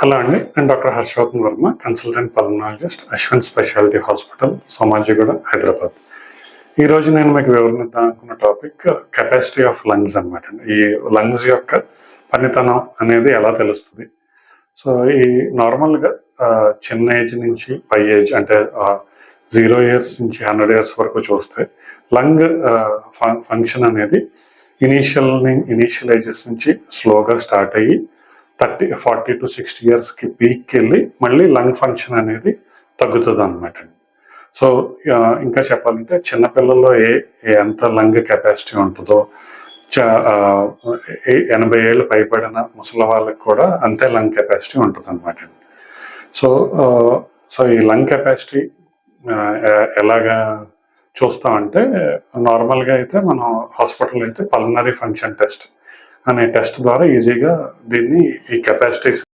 Hello అండి. నేను doctor Harshavardhan Varma, consultant pulmonologist, Ashwin speciality hospital, Somajiguda, Hyderabad. ఈరోజు నేను మీకు వివరిద్దాం అనుకున్న టాపిక్ కెపాసిటీ ఆఫ్ లంగ్స్ అనమాట. ఈ లంగ్స్ యొక్క పనితనం అనేది ఎలా తెలుస్తుంది. సో ఈ నార్మల్గా చిన్న ఏజ్ నుంచి పై ఏజ్ అంటే 0 years నుంచి 100 years వరకు చూస్తే లంగ్ ఫంక్షన్ అనేది ఇనీషియల్ ఏజెస్ నుంచి స్లోగా స్టార్ట్ అయ్యి 40 to 60 yearsకి పీక్కి వెళ్ళి మళ్ళీ లంగ్ ఫంక్షన్ అనేది తగ్గుతుంది అనమాట. సో ఇంకా చెప్పాలంటే చిన్నపిల్లల్లో ఎంత లంగ్ కెపాసిటీ ఉంటుందో 80 ఏళ్ళు పైబడిన ముసలి వాళ్ళకి కూడా అంతే లంగ్ కెపాసిటీ ఉంటుంది అనమాట. సో ఈ లంగ్ కెపాసిటీ ఎలాగా చూస్తామంటే నార్మల్గా అయితే మనం హాస్పిటల్ అయితే పల్మనరీ ఫంక్షన్ టెస్ట్ అనే టెస్ట్ ద్వారా ఈజీగా ఈ కెపాసిటీ